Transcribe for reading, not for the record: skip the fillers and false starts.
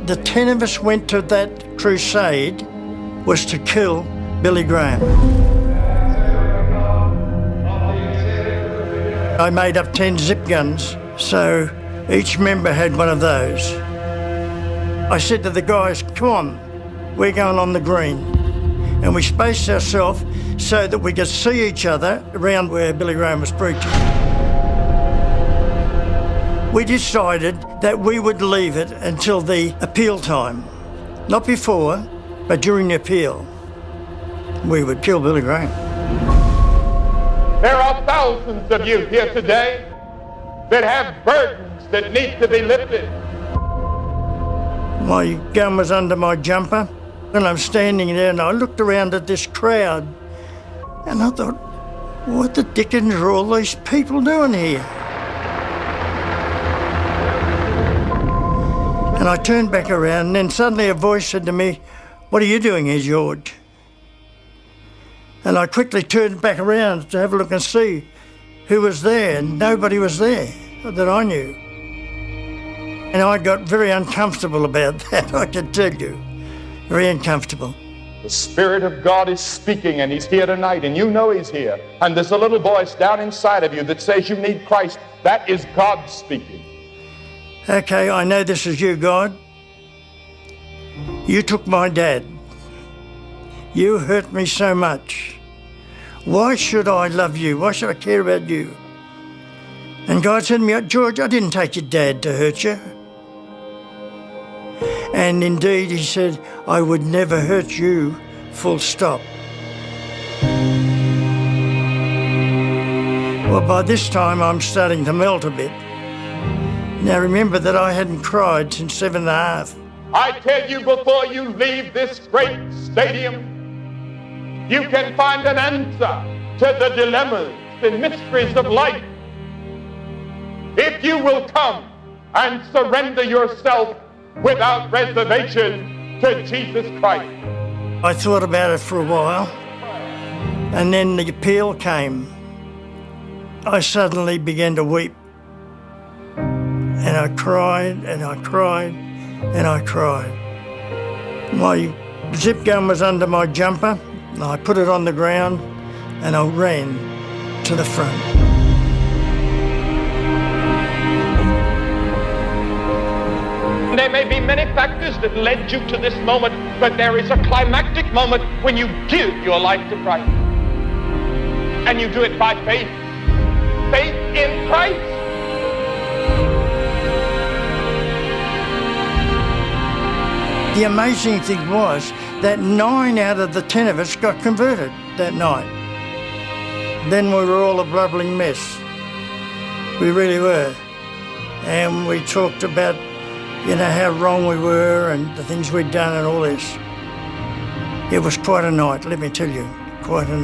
The 10 of us went to that crusade was to kill Billy Graham. I made up 10 zip guns, so each member had one of those. I said to the guys, come on, we're going on the green. And we spaced ourselves so that we could see each other around where Billy Graham was preaching. We decided that we would leave it until the appeal time. Not before, but during the appeal, we would kill Billy Graham. There are thousands of you here today that have burdens that need to be lifted. My gun was under my jumper, and I'm standing there, and I looked around at this crowd, and I thought, what the dickens are all these people doing here? And I turned back around, and then suddenly a voice said to me, what are you doing here, George? And I quickly turned back around to have a look and see who was there, and nobody was there that I knew. And I got very uncomfortable about that, I can tell you. Very uncomfortable. The Spirit of God is speaking, and He's here tonight, and you know He's here. And there's a little voice down inside of you that says you need Christ. That is God speaking. Okay, I know this is you, God. You took my dad. You hurt me so much. Why should I love you? Why should I care about you? And God said to me, George, I didn't take your dad to hurt you. And indeed, He said, I would never hurt you, full stop. Well, by this time, I'm starting to melt a bit. Now, remember that I hadn't cried since 7.5. I tell you, before you leave this great stadium, you can find an answer to the dilemmas and mysteries of life. If you will come and surrender yourself without reservation to Jesus Christ. I thought about it for a while, and then the appeal came. I suddenly began to weep. And I cried, and I cried, and I cried. My zip gun was under my jumper, and I put it on the ground, and I ran to the front. There may be many factors that led you to this moment, but there is a climactic moment when you give your life to Christ. And you do it by faith. Faith in Christ. The amazing thing was that 9 out of the 10 of us got converted that night. Then we were all a blubbering mess. We really were. And we talked about, how wrong we were and the things we'd done and all this. It was quite a night, let me tell you, quite a night.